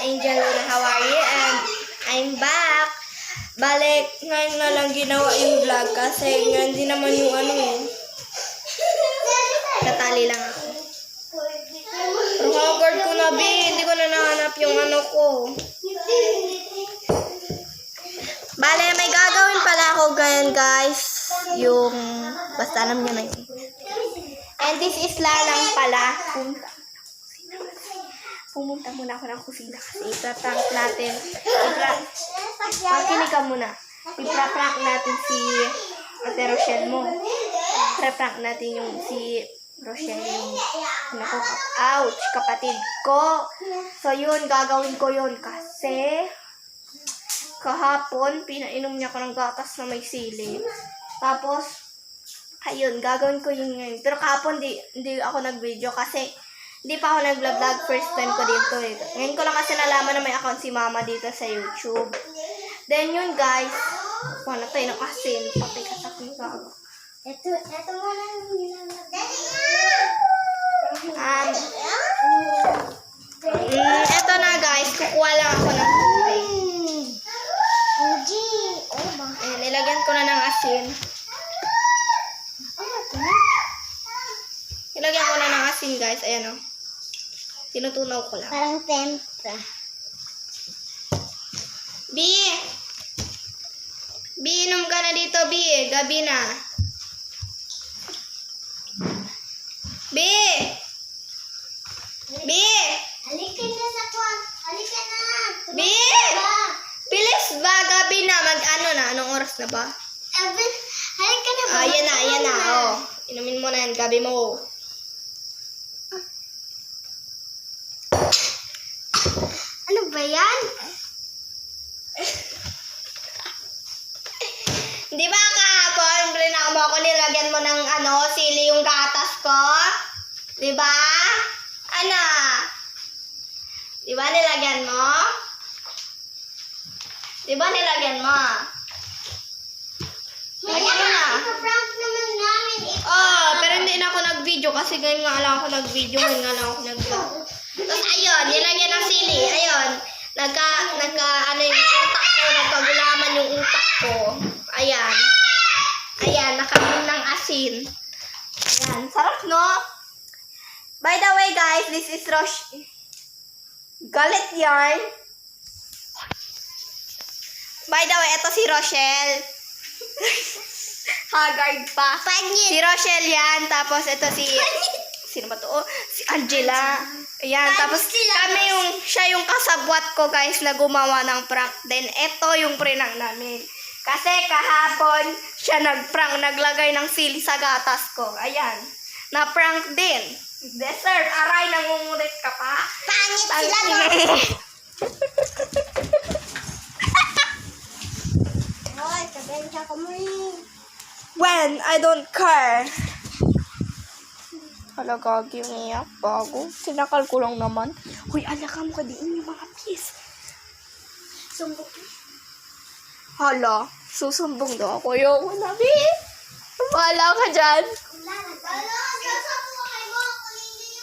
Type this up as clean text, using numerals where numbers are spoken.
Angel Luna, how are you? And I'm back. Balik, ngayon na lang ginawa yung vlog kasi nga hindi naman yung ano eh. Katali lang ako. Pero hagard ko na, hindi ko na nahanap yung ano ko. Bale, may gagawin pala ako ngayon guys. Yung, basta alam nyo na yun. And this is lalang pala. Pumunta muna ako ng kusina kasi ipra-prank natin. Pakinig ka muna. Ipra-prank natin si Ate Rochelle mo. Ipra-prank natin yung si Rochelle yung ouch, kapatid ko. So yun, gagawin ko yun kasi kahapon, pinainom niya ko ng gatas na may sili. Tapos, ayun, gagawin ko yun ngayon. Pero kahapon, hindi ako nag-video kasi hindi pa ako nag-vlog. First time ko dito eh. Ngayon ko lang kasi nalaman na may account si mama dito sa YouTube. Then yun guys, wala tayo ng asin. Patay ka sa kong gago. Ito mo lang yung eto na guys, kukuha lang ako ng tubig. Ayan, nilagyan ko na ng asin. Nilagyan ko na ng asin guys, ayan o. Tinutunaw ko lang. parang tempra. B, inom ka na dito, B. Gabi na. B! Halika na sa kwan. Halika na. B! Bilis ba? Gabi na. Mag-ano na? Anong oras na ba? Halika na ba? Ayan na. Oh. Inumin mo na yan. Gabi mo. Ano ba yan? Di ba kahapon, brinaka mo ako, nilagyan mo ng sili yung gatas ko? Di ba? Ano? Di ba nilagyan mo? Di ba nilagyan mo? Lagyan mo na. Ipaprank naman namin. Oh, pero hindi na ako nag-video kasi ngayon nga lang ako nag-video, ngayon nga lang ako nag-vlog. Tapos ayun, nilagyan ng sili. Ayun, yung utak ko, nagkagulaman yung utak ko. Ayan, nakamun ng asin. Ayan, sarap no? By the way guys, this is Galit yarn. By the way, ito si Rochelle. Haggard pa. Si Rochelle yan, tapos ito sino ba to? Oh, si Angela. Ayan, tapos siya yung kasabwat ko guys na gumawa ng prank. Then, ito yung prank namin. Kasi kahapon, siya nag-prank, naglagay ng sili sa gatas ko. Ayan, na-prank din. Dessert, aray, nangungulit ka pa. Pangit sila ba? Hoy, kabensya ko mo eh. When I don't care. Hala, gagi yung iyak. Bago. Sinakal ko lang naman. Hoy, alakam ka din yung mga piece. Sumbok. Hala, susumbong daw ako yung nabi. Wala ka dyan. Wala.